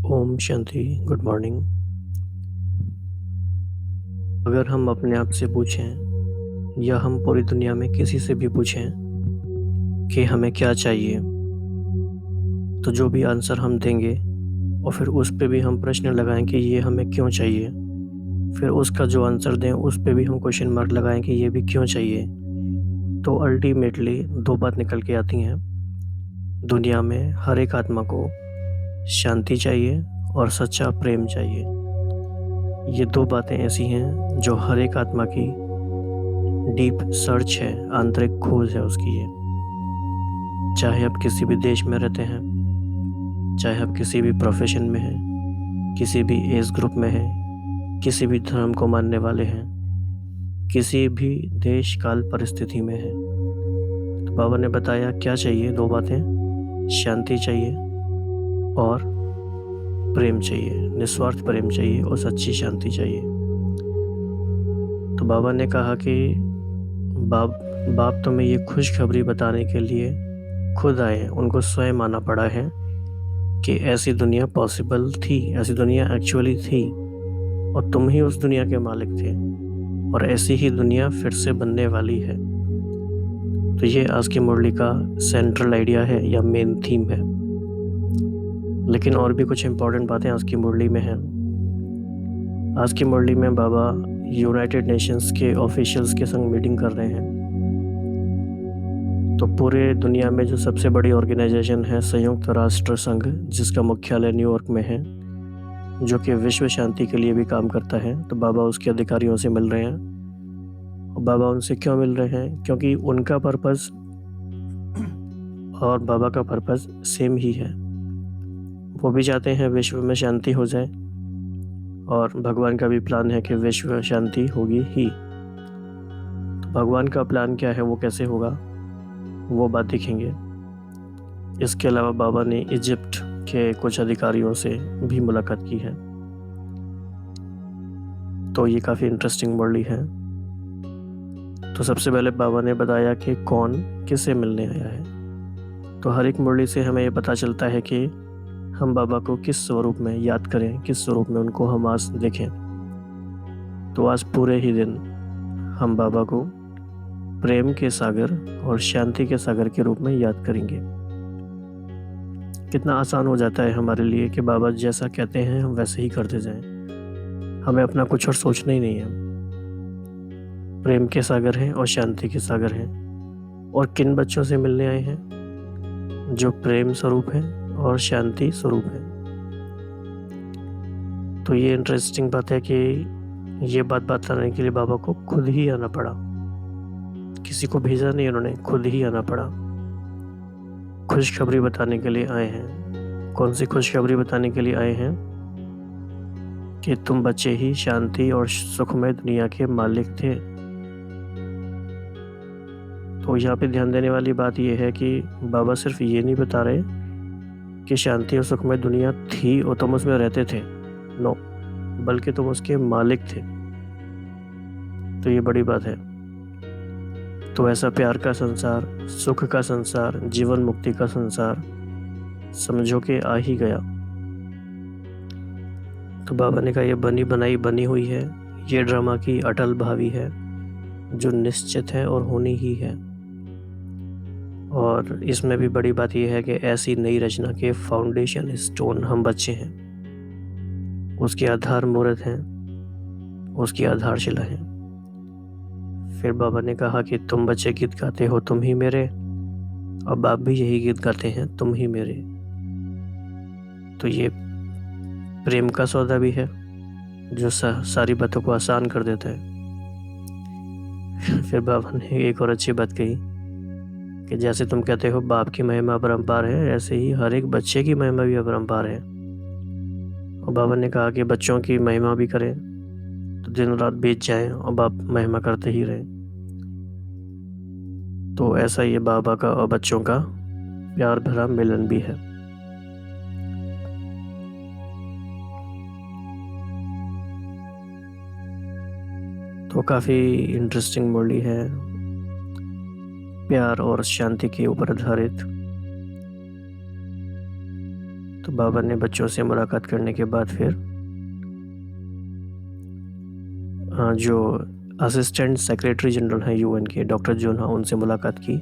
Om Shanti. Good morning. अगर हम अपने आप से पूछें या हम पूरी दुनिया में किसी से भी पूछें कि हमें क्या चाहिए, तो जो भी आंसर हम देंगे और फिर उस पे भी हम प्रश्न लगाएं कि ये हमें क्यों चाहिए, फिर उसका जो आंसर दें उस पे भी हम क्वेश्चन मार्क लगाएं कि ये भी क्यों चाहिए, तो अल्टीमेटली दो बात निकल के आती हैं। दुनिया में हर एक आत्मा को शांति चाहिए और सच्चा प्रेम चाहिए। ये दो बातें ऐसी हैं जो हर एक आत्मा की डीप सर्च है, आंतरिक खोज है उसकी ये। चाहे आप किसी भी देश में रहते हैं, चाहे आप किसी भी प्रोफेशन में हैं, किसी भी एज ग्रुप में हैं, किसी भी धर्म को मानने वाले हैं, किसी भी देश काल परिस्थिति में हैं, तो बाबा ने बताया क्या चाहिए। दो बातें, शांति चाहिए और प्रेम चाहिए, निस्वार्थ प्रेम चाहिए और सच्ची शांति चाहिए। तो बाबा ने कहा कि बाप बाप तुम्हें ये खुशखबरी बताने के लिए खुद आए हैं। उनको स्वयं आना पड़ा है कि ऐसी दुनिया पॉसिबल थी, ऐसी दुनिया एक्चुअली थी और तुम ही उस दुनिया के मालिक थे और ऐसी ही दुनिया फिर से बनने वाली है। तो ये आज की मुरली का सेंट्रल आइडिया है या मेन थीम है। लेकिन और भी कुछ इम्पोर्टेंट बातें आज की मुरली में हैं। आज की मुरली में बाबा यूनाइटेड नेशंस के ऑफिशियल्स के संग मीटिंग कर रहे हैं। तो पूरे दुनिया में जो सबसे बड़ी ऑर्गेनाइजेशन है संयुक्त राष्ट्र संघ, जिसका मुख्यालय न्यूयॉर्क में है, जो कि विश्व शांति के लिए भी काम करता है, तो बाबा उसके अधिकारियों से मिल रहे हैं। और बाबा उनसे क्यों मिल रहे हैं? क्योंकि उनका पर्पस और बाबा का पर्पस सेम ही है। वो भी चाहते हैं विश्व में शांति हो जाए और भगवान का भी प्लान है कि विश्व में शांति होगी ही। तो भगवान का प्लान क्या है, वो कैसे होगा, वो बात देखेंगे। इसके अलावा बाबा ने इजिप्ट के कुछ अधिकारियों से भी मुलाकात की है। तो ये काफ़ी इंटरेस्टिंग मुरली है। तो सबसे पहले बाबा ने बताया कि कौन किसे मिलने आया है। तो हर एक मुरली से हमें ये पता चलता है कि हम बाबा को किस स्वरूप में याद करें, किस स्वरूप में उनको हम आज देखें। तो आज पूरे ही दिन हम बाबा को प्रेम के सागर और शांति के सागर के रूप में याद करेंगे। कितना आसान हो जाता है हमारे लिए कि बाबा जैसा कहते हैं हम वैसे ही करते जाएं। हमें अपना कुछ और सोचना ही नहीं है। प्रेम के सागर हैं और शांति के सागर हैं। और किन बच्चों से मिलने आए हैं? जो प्रेम स्वरूप है और शांति स्वरूप है। तो ये इंटरेस्टिंग बात है कि ये बात बताने के लिए बाबा को खुद ही आना पड़ा। किसी को भेजा नहीं उन्होंने, खुद ही आना पड़ा। खुशखबरी बताने के लिए आए हैं। कौन सी खुशखबरी बताने के लिए आए हैं? कि तुम बच्चे ही शांति और सुखमय दुनिया के मालिक थे। तो यहाँ पे ध्यान देने वाली बात यह है कि बाबा सिर्फ ये नहीं बता रहे कि शांति और सुखमय दुनिया थी और तुम उसमें रहते थे, नो, बल्कि तुम उसके मालिक थे। तो ये बड़ी बात है। तो ऐसा प्यार का संसार, सुख का संसार, जीवन मुक्ति का संसार समझो कि आ ही गया। तो बाबा ने कहा ये बनी बनाई बनी हुई है, ये ड्रामा की अटल भावी है जो निश्चित है और होनी ही है। और इसमें भी बड़ी बात यह है कि ऐसी नई रचना के फाउंडेशन स्टोन हम बच्चे हैं, उसके आधार मूर्त हैं, उसकी आधारशिला है। फिर बाबा ने कहा कि तुम बच्चे गीत गाते हो तुम ही मेरे, और बाप भी यही गीत गाते हैं तुम ही मेरे। तो ये प्रेम का सौदा भी है जो सारी बातों को आसान कर देता है। फिर बाबा ने एक और अच्छी बात कही कि जैसे तुम कहते हो बाप की महिमा अपरंपार है, ऐसे ही हर एक बच्चे की महिमा भी अपरंपार है। और बाबा ने कहा कि बच्चों की महिमा भी करें तो दिन रात बीत जाए और बाप महिमा करते ही रहे। तो ऐसा ये बाबा का और बच्चों का प्यार भरा मिलन भी है। तो काफ़ी इंटरेस्टिंग मुरली है, प्यार और शांति के ऊपर आधारित। तो बाबा ने बच्चों से मुलाकात करने के बाद फिर जो असिस्टेंट सेक्रेटरी जनरल हैं यूएन के डॉक्टर जोना, उनसे मुलाकात की।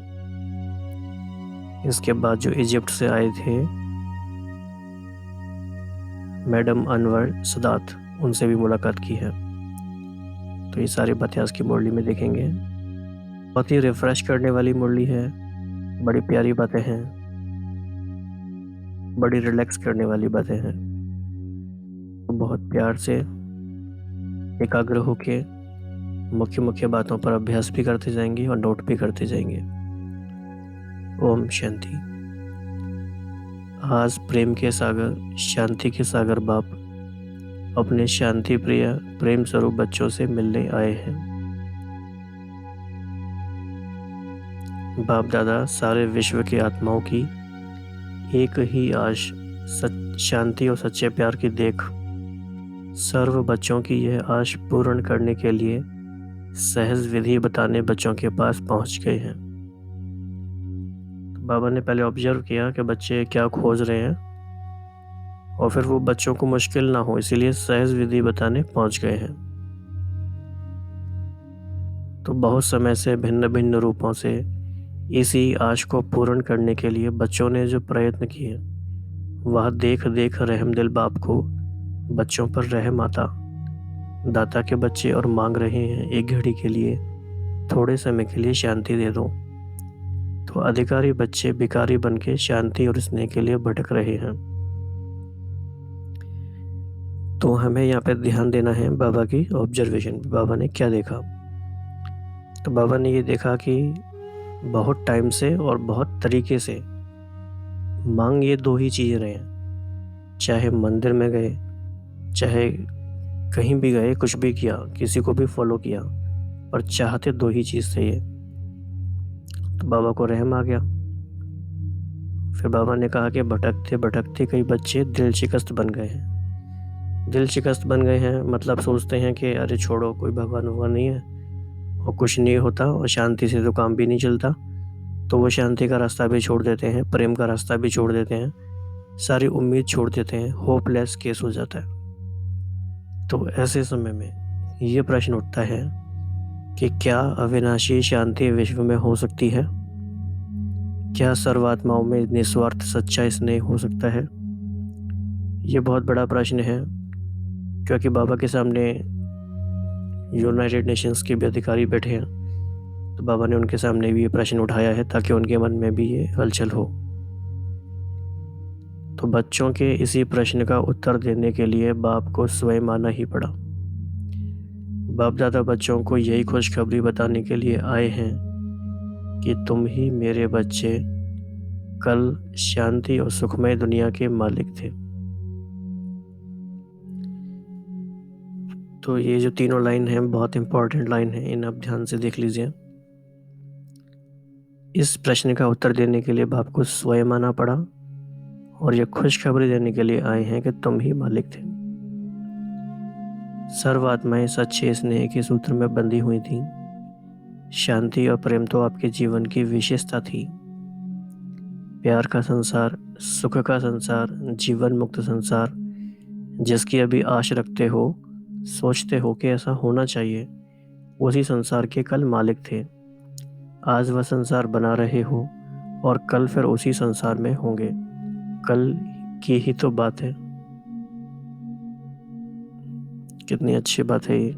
इसके बाद जो इजिप्ट से आए थे मैडम अनवर सदात, उनसे भी मुलाकात की है। तो ये सारी बातें आज की मुरली में देखेंगे। बहुत ही रिफ्रेश करने वाली मुरली है, बड़ी प्यारी बातें हैं, बड़ी रिलैक्स करने वाली बातें हैं। तो बहुत प्यार से एकाग्र होके मुख्य मुख्य बातों पर अभ्यास भी करते जाएंगे और नोट भी करते जाएंगे। ओम शांति। आज प्रेम के सागर, शांति के सागर बाप अपने शांति प्रिय प्रेम स्वरूप बच्चों से मिलने आए हैं। बाप दादा सारे विश्व की आत्माओं की एक ही आश, शांति और सच्चे प्यार की देख, सर्व बच्चों की यह आश पूर्ण करने के लिए सहज विधि बताने बच्चों के पास पहुंच गए हैं। तो बाबा ने पहले ऑब्जर्व किया कि बच्चे क्या खोज रहे हैं, और फिर वो बच्चों को मुश्किल ना हो इसीलिए सहज विधि बताने पहुंच गए हैं। तो बहुत समय से भिन्न भिन्न रूपों से इसी आश को पूर्ण करने के लिए बच्चों ने जो प्रयत्न किए, वह देख देख रहमदिल बाप को बच्चों पर रहम आता। दाता के बच्चे और मांग रहे हैं एक घड़ी के लिए, थोड़े समय के लिए शांति दे दो। तो अधिकारी बच्चे भिखारी बन के शांति और स्नेह के लिए भटक रहे हैं। तो हमें यहाँ पे ध्यान देना है बाबा की ऑब्जर्वेशन। बाबा ने क्या देखा? तो बाबा ने ये देखा कि बहुत टाइम से और बहुत तरीके से मांग ये दो ही चीज़ें रहे हैं। चाहे मंदिर में गए, चाहे कहीं भी गए, कुछ भी किया, किसी को भी फॉलो किया, पर चाहते दो ही चीज़ थे ये। तो बाबा को रहम आ गया। फिर बाबा ने कहा कि भटकते भटकते कई बच्चे दिल शिकस्त बन गए हैं। दिल शिकस्त बन गए हैं मतलब सोचते हैं कि अरे छोड़ो, कोई भगवान वगवान नहीं है और कुछ नहीं होता और शांति से तो काम भी नहीं चलता। तो वो शांति का रास्ता भी छोड़ देते हैं, प्रेम का रास्ता भी छोड़ देते हैं, सारी उम्मीद छोड़ देते हैं, होपलेस केस हो जाता है। तो ऐसे समय में ये प्रश्न उठता है कि क्या अविनाशी शांति विश्व में हो सकती है? क्या सर्वात्माओं में निस्वार्थ सच्चा स्नेह हो सकता है? ये बहुत बड़ा प्रश्न है, क्योंकि बाबा के सामने यूनाइटेड नेशंस के भी अधिकारी बैठे हैं। तो बाबा ने उनके सामने भी ये प्रश्न उठाया है ताकि उनके मन में भी ये हलचल हो। तो बच्चों के इसी प्रश्न का उत्तर देने के लिए बाप को स्वयं आना ही पड़ा। बाप दादा बच्चों को यही खुशखबरी बताने के लिए आए हैं कि तुम ही मेरे बच्चे कल शांति और सुखमय दुनिया के मालिक थे। तो ये जो तीनों लाइन हैं बहुत इंपॉर्टेंट लाइन है, इन आप ध्यान से देख लीजिए। इस प्रश्न का उत्तर देने के लिए बाप को स्वयं आना पड़ा और ये खुशखबरी देने के लिए आए हैं कि तुम ही मालिक थे। सर्व आत्माएं सच्चे स्नेह के सूत्र में बंधी हुई थीं। शांति और प्रेम तो आपके जीवन की विशेषता थी। प्यार का संसार, सुख का संसार, जीवन मुक्त संसार जिसकी अभी आश रखते हो, सोचते हो कि ऐसा होना चाहिए, उसी संसार के कल मालिक थे। आज वह संसार बना रहे हो और कल फिर उसी संसार में होंगे। कल की ही तो बात है। कितनी अच्छी बात है ये।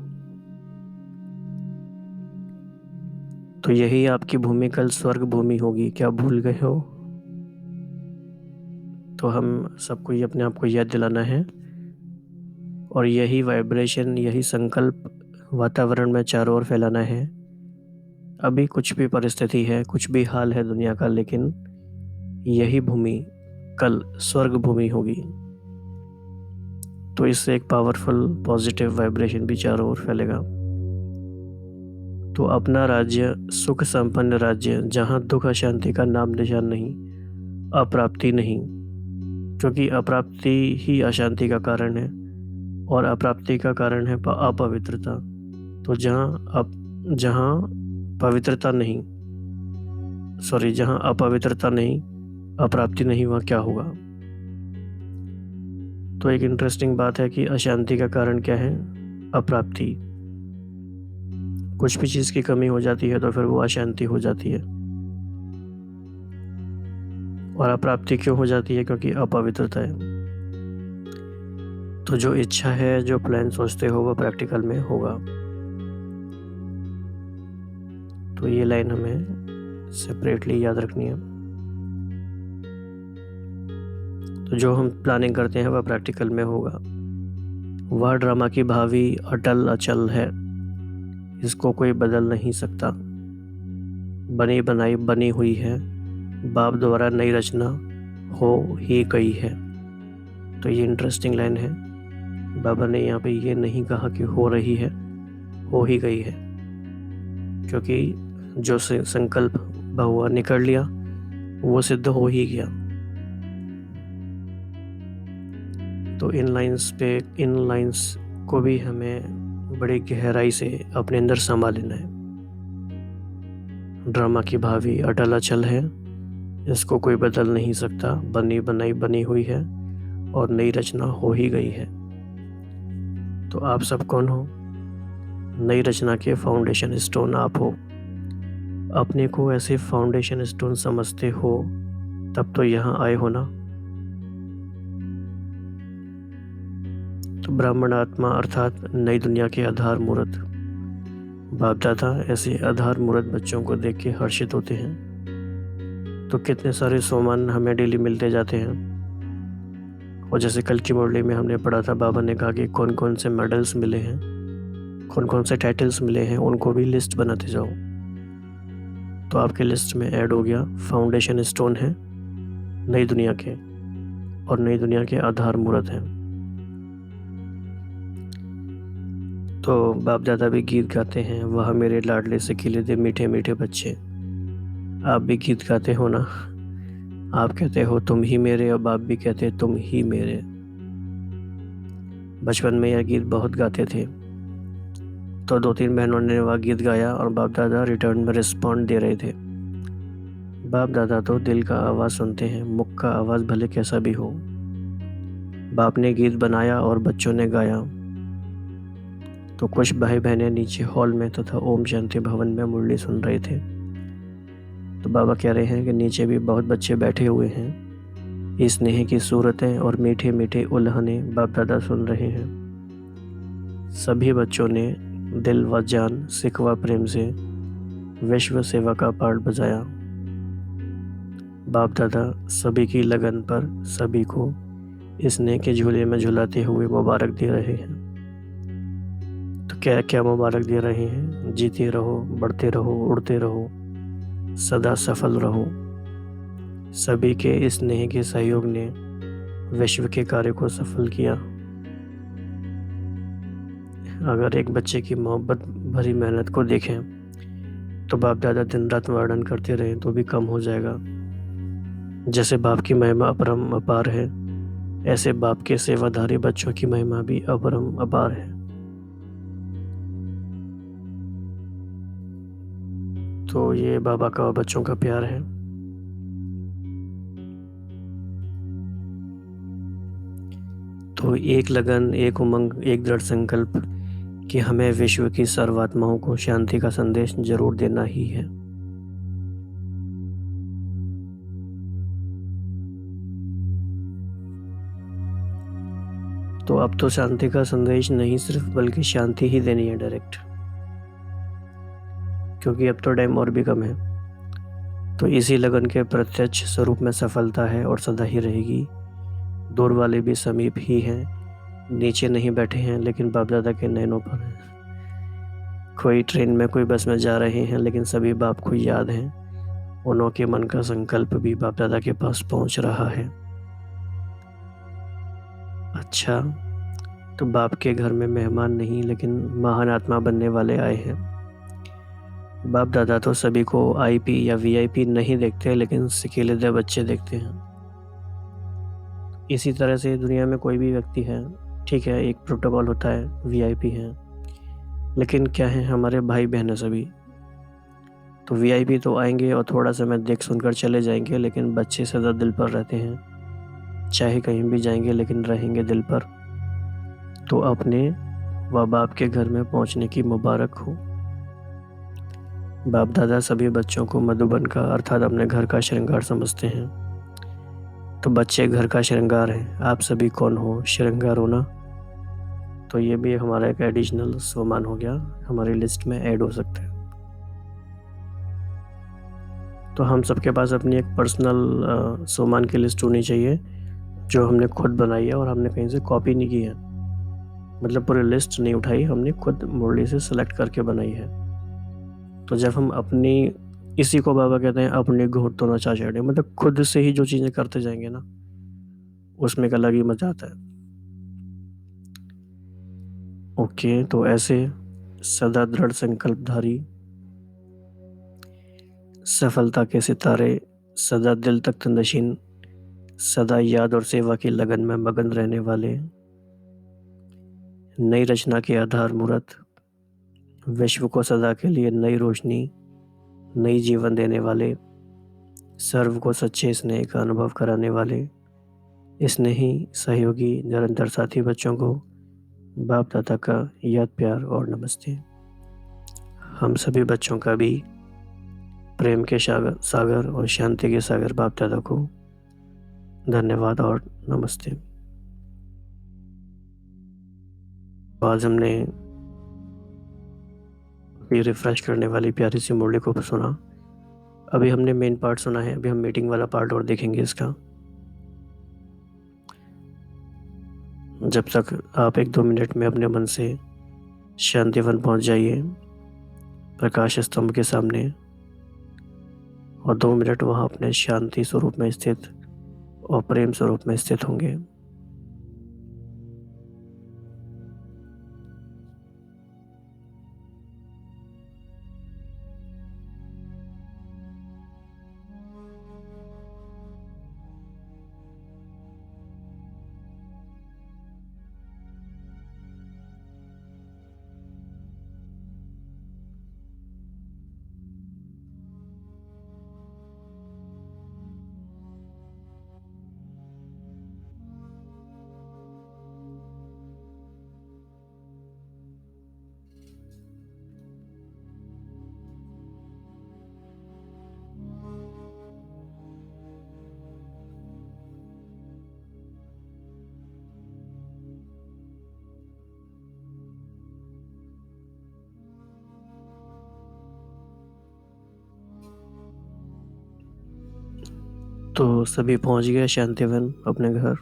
तो यही आपकी भूमि कल स्वर्ग भूमि होगी, क्या भूल गए हो? तो हम सबको ये अपने आप को याद दिलाना है और यही वाइब्रेशन, यही संकल्प वातावरण में चारों ओर फैलाना है। अभी कुछ भी परिस्थिति है, कुछ भी हाल है दुनिया का, लेकिन यही भूमि कल स्वर्ग भूमि होगी। तो इससे एक पावरफुल पॉजिटिव वाइब्रेशन भी चारों ओर फैलेगा। तो अपना राज्य सुख संपन्न राज्य, जहाँ दुख अशांति का नाम निशान नहीं, अप्राप्ति नहीं, क्योंकि अप्राप्ति ही अशांति का कारण है और अप्राप्ति का कारण है अपवित्रता। तो जहाँ पवित्रता नहीं, जहाँ अपवित्रता नहीं, अप्राप्ति नहीं, वहाँ क्या होगा? तो एक इंटरेस्टिंग बात है कि अशांति का कारण क्या है? अप्राप्ति। कुछ भी चीज़ की कमी हो जाती है तो फिर वो अशांति हो जाती है। और अप्राप्ति क्यों हो जाती है? क्योंकि अपवित्रता है। तो जो इच्छा है, जो प्लान सोचते हो, वो प्रैक्टिकल में होगा। तो ये लाइन हमें सेपरेटली याद रखनी है। तो जो हम प्लानिंग करते हैं वह प्रैक्टिकल में होगा। वह ड्रामा की भावी अटल अचल है, इसको कोई बदल नहीं सकता। बनी बनाई बनी हुई है, बाप द्वारा नई रचना हो ही गई है। तो ये इंटरेस्टिंग लाइन है। बाबा ने यहाँ पे ये नहीं कहा कि हो रही है, हो ही गई है, क्योंकि जो से संकल्प बहुआ निकल लिया वो सिद्ध हो ही गया। तो इन लाइंस को भी हमें बड़ी गहराई से अपने अंदर संभाल लेना है। ड्रामा की भावी अटल अचल है, इसको कोई बदल नहीं सकता। बनी बनाई बनी हुई है और नई रचना हो ही गई है। तो आप सब कौन हो? नई रचना के फाउंडेशन स्टोन आप हो। अपने को ऐसे फाउंडेशन स्टोन समझते हो तब तो यहाँ आए हो ना। तो ब्राह्मण आत्मा अर्थात नई दुनिया के आधार मूर्त बाप दादा ऐसे आधार मूर्त बच्चों को देख के हर्षित होते हैं। तो कितने सारे सोमान हमें डेली मिलते जाते हैं। और जैसे कल की मुरली में हमने पढ़ा था, बाबा ने कहा कि कौन कौन से मेडल्स मिले हैं, कौन कौन से टाइटल्स मिले हैं, उनको भी लिस्ट बनाते जाओ। तो आपके लिस्ट में ऐड हो गया फाउंडेशन स्टोन है नई दुनिया के, और नई दुनिया के आधार मूर्त हैं। तो बाप दादा भी गीत गाते हैं, वह मेरे लाडले से खिले थे मीठे मीठे बच्चे। आप भी गीत गाते हो ना। आप कहते हो तुम ही मेरे, और बाप भी कहते तुम ही मेरे। बचपन में यह गीत बहुत गाते थे। तो 2-3 बहनों ने वह गीत गाया और बाप दादा रिटर्न में रिस्पॉन्ड दे रहे थे। बाप दादा तो दिल का आवाज़ सुनते हैं, मुख का आवाज़ भले कैसा भी हो। बाप ने गीत बनाया और बच्चों ने गाया। तो कुछ भाई बहनें नीचे हॉल में तथा ओम शांति भवन में मुरली सुन रहे थे। तो बाबा कह रहे हैं कि नीचे भी बहुत बच्चे बैठे हुए हैं। इस स्नेह की सूरतें और मीठे मीठे उल्हाने बाप दादा सुन रहे हैं। सभी बच्चों ने दिल व जान सिख व प्रेम से विश्व सेवा का पाठ बजाया। बाप दादा सभी की लगन पर सभी को स्नेह के झूले में झुलाते हुए मुबारक दे रहे हैं। तो क्या क्या मुबारक दे रहे हैं? जीते रहो, बढ़ते रहो, उड़ते रहो, सदा सफल रहो। सभी के स्नेह के सहयोग ने विश्व के कार्य को सफल किया। अगर एक बच्चे की मोहब्बत भरी मेहनत को देखें तो बाप दादा दिन रात वर्णन करते रहे तो भी कम हो जाएगा। जैसे बाप की महिमा अपरम अपार है, ऐसे बाप के सेवाधारी बच्चों की महिमा भी अपरम अपार है। तो ये बाबा का बच्चों का प्यार है। तो एक लगन, एक उमंग, एक दृढ़ संकल्प कि हमें विश्व की सर्वात्माओं को शांति का संदेश जरूर देना ही है। तो अब तो शांति का संदेश नहीं सिर्फ बल्कि शांति ही देनी है डायरेक्ट, क्योंकि अब तो टाइम और भी कम है। तो इसी लगन के प्रत्यक्ष स्वरूप में सफलता है और सदा ही रहेगी। दूर वाले भी समीप ही हैं, नीचे नहीं बैठे हैं लेकिन बाप दादा के नैनों पर हैं। कोई ट्रेन में, कोई बस में जा रहे हैं लेकिन सभी बाप को याद हैं। उन्हों के मन का संकल्प भी बाप दादा के पास पहुंच रहा है। अच्छा, तो बाप के घर में मेहमान नहीं लेकिन महान आत्मा बनने वाले आए हैं। बाप दादा तो सभी को आईपी या वीआईपी नहीं देखते लेकिन सिकेलेदे बच्चे देखते हैं। इसी तरह से दुनिया में कोई भी व्यक्ति है, ठीक है, एक प्रोटोकॉल होता है, वीआईपी है, लेकिन क्या है, हमारे भाई बहन है सभी। तो वीआईपी तो आएंगे और थोड़ा समय देख सुनकर चले जाएंगे, लेकिन बच्चे सदा दिल पर रहते हैं। चाहे कहीं भी जाएंगे लेकिन रहेंगे दिल पर। तो अपने व बाप के घर में पहुंचने की मुबारक हो। बाप दादा सभी बच्चों को मधुबन का अर्थात अपने घर का श्रृंगार समझते हैं। तो बच्चे घर का श्रृंगार हैं, आप सभी कौन हो? श्रृंगार हो ना। तो ये भी हमारा एक एडिशनल सोमान हो गया, हमारी लिस्ट में ऐड हो सकता है। तो हम सबके पास अपनी एक पर्सनल सोमान की लिस्ट होनी चाहिए जो हमने खुद बनाई है और हमने कहीं से कॉपी नहीं की है। मतलब पूरी लिस्ट नहीं उठाई, हमने खुद मुरली से सेलेक्ट करके बनाई है। तो जब हम अपनी, इसी को बाबा कहते हैं अपनी घोट तो नचा चढ़े, मतलब खुद से ही जो चीज़ें करते जाएंगे ना, उसमें एक अलग ही मजा आता है। ओके, तो ऐसे सदा दृढ़ संकल्पधारी, सफलता के सितारे, सदा दिल तक नशीन, सदा याद और सेवा की लगन में मगन रहने वाले, नई रचना के आधार मूरत, विश्व को सदा के लिए नई रोशनी, नई जीवन देने वाले, सर्व को सच्चे स्नेह का अनुभव कराने वाले, स्नेही सहयोगी निरंतर साथी बच्चों को बाप दादा का याद प्यार और नमस्ते। हम सभी बच्चों का भी प्रेम के सागर और शांति के सागर बाप दादा को धन्यवाद और नमस्ते। आज हमने ये रिफ्रेश करने वाली प्यारी सी मुरली को सुना। अभी हमने मेन पार्ट सुना है, अभी हम मीटिंग वाला पार्ट और देखेंगे इसका। जब तक आप 1-2 मिनट में अपने मन से शांतिवन पहुंच जाइए प्रकाश स्तंभ के सामने, और 2 मिनट वहाँ अपने शांति स्वरूप में स्थित और प्रेम स्वरूप में स्थित होंगे। तो सभी पहुंच गए शांतिवन अपने घर।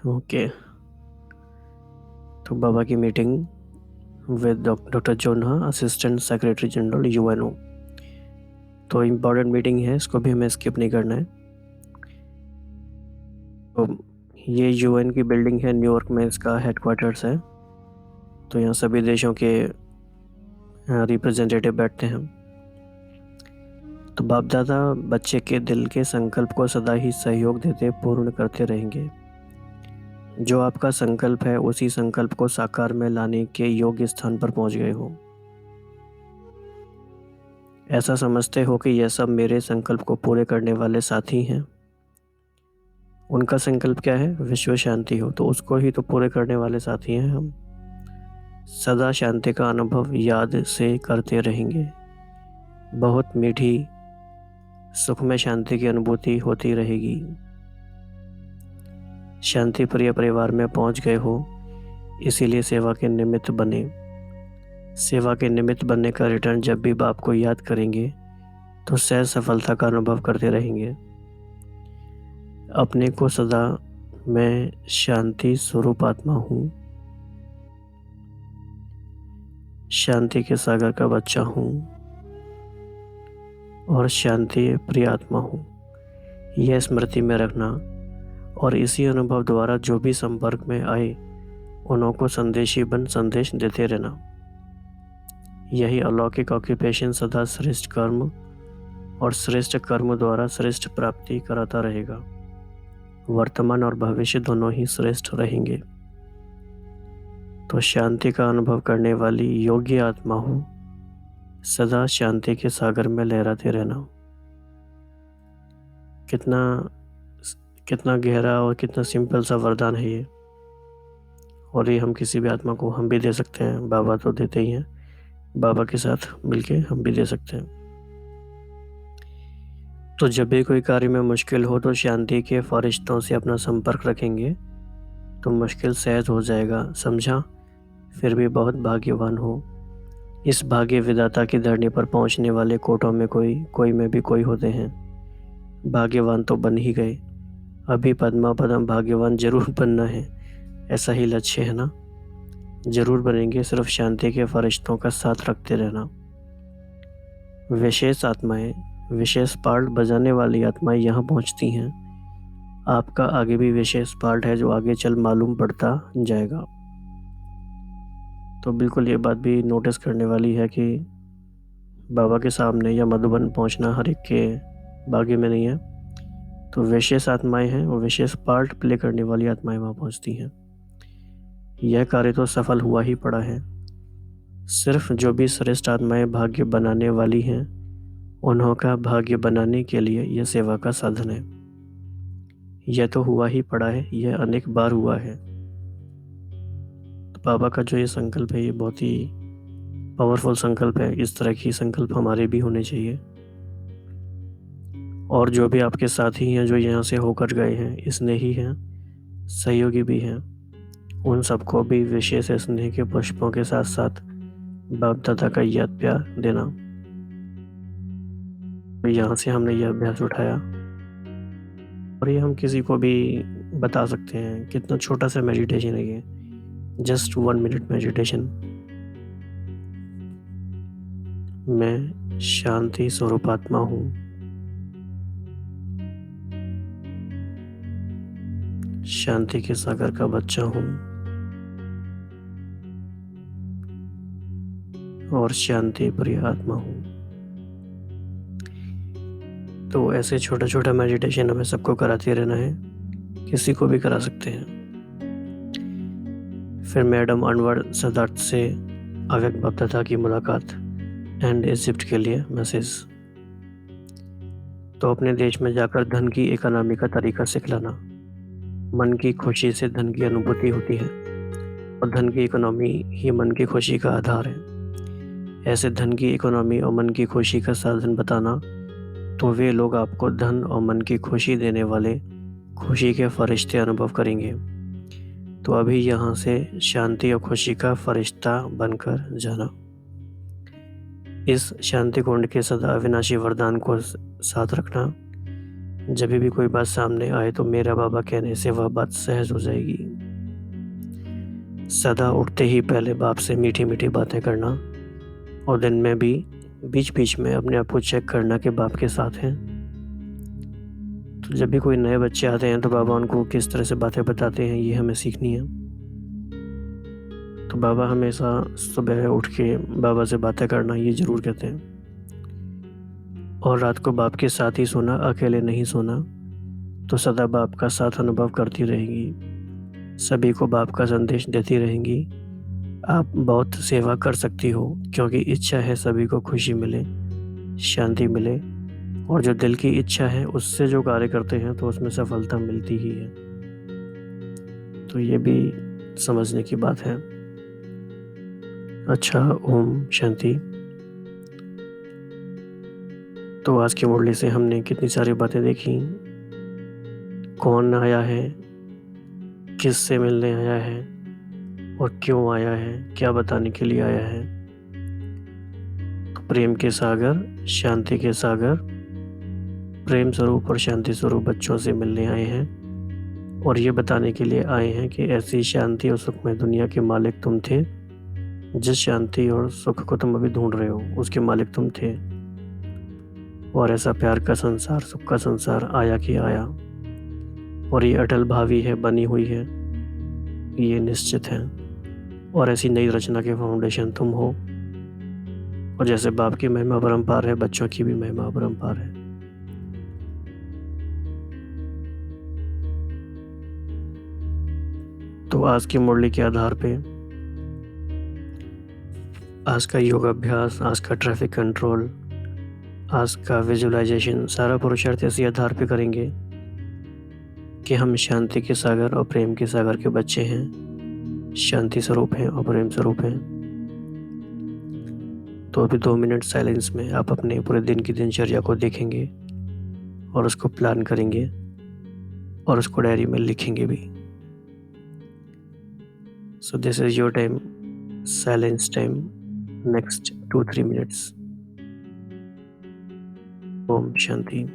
ओके, तो बाबा की meeting with doctor Jonha, assistant secretary general UNO. तो इम्पॉर्टेंट मीटिंग है, इसको भी हमें स्किप नहीं करना है। तो ये यूएन की बिल्डिंग है, न्यूयॉर्क में इसका हेडक्वार्टर्स है। तो यहाँ सभी देशों के रिप्रेजेंटेटिव बैठते हैं। तो बाप दादा बच्चे के दिल के संकल्प को सदा ही सहयोग देते पूर्ण करते रहेंगे। जो आपका संकल्प है उसी संकल्प को साकार में लाने के योग्य स्थान पर पहुंच गए हो। ऐसा समझते हो कि यह सब मेरे संकल्प को पूरे करने वाले साथी हैं। उनका संकल्प क्या है? विश्व शांति हो, तो उसको ही तो पूरे करने वाले साथी हैं हम। सदा शांति का अनुभव याद से करते रहेंगे। बहुत मीठी सुख में शांति की अनुभूति होती रहेगी। शांति प्रिय परिवार में पहुंच गए हो, इसीलिए सेवा के निमित्त बने। सेवा के निमित्त बनने का रिटर्न जब भी बाप को याद करेंगे तो सहज सफलता का अनुभव करते रहेंगे। अपने को सदा मैं शांति स्वरूप आत्मा हूँ, शांति के सागर का बच्चा हूँ और शांति प्रिय आत्मा हूँ। यह स्मृति में रखना और इसी अनुभव द्वारा जो भी संपर्क में आए उन्हों को संदेशी बन संदेश देते रहना। यही अलौकिक ऑक्यूपेशन सदा श्रेष्ठ कर्म और श्रेष्ठ कर्म द्वारा श्रेष्ठ प्राप्ति कराता रहेगा। वर्तमान और भविष्य दोनों ही श्रेष्ठ रहेंगे। तो शांति का अनुभव करने वाली योग्य आत्मा हूँ, सदा शांति के सागर में लहराते रहना। कितना कितना गहरा और कितना सिंपल सा वरदान है ये। और ये हम किसी भी आत्मा को हम भी दे सकते हैं, बाबा तो देते ही हैं, बाबा के साथ मिलके हम भी दे सकते हैं। तो जब भी कोई कार्य में मुश्किल हो तो शांति के फरिश्तों से अपना संपर्क रखेंगे तो मुश्किल सहज हो जाएगा, समझा। फिर भी बहुत भाग्यवान हो। इस भाग्य विधाता की धरनी पर पहुंचने वाले कोटों में कोई में भी कोई होते हैं। भाग्यवान तो बन ही गए, अभी पद्मा पदम भाग्यवान जरूर बनना है, ऐसा ही लक्ष्य है ना। जरूर बनेंगे, सिर्फ शांति के फरिश्तों का साथ रखते रहना। विशेष आत्माएं, विशेष पार्ट बजाने वाली आत्माएं यहाँ पहुँचती हैं। आपका आगे भी विशेष पार्ट है जो आगे चल मालूम पड़ता जाएगा। तो बिल्कुल ये बात भी नोटिस करने वाली है कि बाबा के सामने या मधुबन पहुंचना हर एक के भाग्य में नहीं है। तो विशेष आत्माएं हैं और विशेष पार्ट प्ले करने वाली आत्माएं वहाँ पहुंचती हैं। यह कार्य तो सफल हुआ ही पड़ा है। सिर्फ जो भी श्रेष्ठ आत्माएं भाग्य बनाने वाली हैं, उन्हों का भाग्य बनाने के लिए यह सेवा का साधन है। यह तो हुआ ही पड़ा है, यह अनेक बार हुआ है। तो बाबा का जो ये संकल्प है ये बहुत ही पावरफुल संकल्प है। इस तरह की संकल्प हमारे भी होने चाहिए। और जो भी आपके साथी हैं जो यहाँ से होकर गए हैं, स्नेही हैं, सहयोगी भी हैं, उन सबको भी विशेष स्नेह के पुष्पों के साथ साथ बाप दादा का याद प्यार देना। तो यहाँ से हमने यह अभ्यास उठाया और ये हम किसी को भी बता सकते हैं। कितना छोटा सा मेडिटेशन है ये, जस्ट 1 मिनट मेडिटेशन। मैं शांति स्वरूपात्मा हूँ। शांति के सागर का बच्चा हूँ और शांति प्रिय आत्मा हूँ। तो ऐसे छोटा छोटा मेडिटेशन हमें सबको कराते रहना है, किसी को भी करा सकते हैं। फिर मैडम अनवर सदार्थ से अव्यक्त बापदादा की मुलाकात एंड इजिप्ट के लिए मैसेज। तो अपने देश में जाकर धन की इकोनॉमी का तरीका सीख लाना। मन की खुशी से धन की अनुभूति होती है और धन की इकोनॉमी ही मन की खुशी का आधार है। ऐसे धन की इकोनॉमी और मन की खुशी का साधन बताना तो वे लोग आपको धन और मन की खुशी देने वाले खुशी के फरिश्ते अनुभव करेंगे। तो अभी यहाँ से शांति और खुशी का फरिश्ता बनकर जाना। इस शांति कुंड के सदा अविनाशी वरदान को साथ रखना। जब भी कोई बात सामने आए तो मेरा बाबा कहने से वह बात सहज हो जाएगी। सदा उठते ही पहले बाप से मीठी मीठी बातें करना और दिन में भी बीच बीच में अपने आप को चेक करना कि बाप के साथ हैं। तो जब भी कोई नए बच्चे आते हैं तो बाबा उनको किस तरह से बातें बताते हैं ये हमें सीखनी है। तो बाबा हमेशा सुबह उठ के बाबा से बातें करना ये ज़रूर कहते हैं। और रात को बाप के साथ ही सोना, अकेले नहीं सोना। तो सदा बाप का साथ अनुभव करती रहेंगी, सभी को बाप का संदेश देती रहेंगी। आप बहुत सेवा कर सकती हो क्योंकि इच्छा है सभी को खुशी मिले, शांति मिले। और जो दिल की इच्छा है उससे जो कार्य करते हैं तो उसमें सफलता मिलती ही है। तो ये भी समझने की बात है। अच्छा, ओम शांति। तो आज की मुरली से हमने कितनी सारी बातें देखी। कौन आया है, किस से मिलने आया है और क्यों आया है, क्या बताने के लिए आया है। तो प्रेम के सागर, शांति के सागर, प्रेम स्वरूप और शांति स्वरूप बच्चों से मिलने आए हैं और ये बताने के लिए आए हैं कि ऐसी शांति और सुखमय दुनिया के मालिक तुम थे। जिस शांति और सुख को तुम अभी ढूंढ रहे हो उसके मालिक तुम थे। और ऐसा प्यार का संसार, सुख का संसार आया कि आया और ये अटल भावी है, बनी हुई है, ये निश्चित है। और ऐसी नई रचना के फाउंडेशन तुम हो। और जैसे बाप की महिमा अपरंपार है, बच्चों की भी महिमा अपरंपार है। तो आज की मुरली के आधार पे आज का योग अभ्यास, आज का ट्रैफिक कंट्रोल, आज का विजुअलाइजेशन, सारा पुरुषार्थ इसी आधार पे करेंगे कि हम शांति के सागर और प्रेम के सागर के बच्चे हैं, शांति स्वरूप हैं और प्रेम स्वरूप हैं। तो अभी 2 मिनट साइलेंस में आप अपने पूरे दिन की दिनचर्या को देखेंगे और उसको प्लान करेंगे और उसको डायरी में लिखेंगे भी। So this is your time, silence time, next 2-3 minutes. Om Shanti.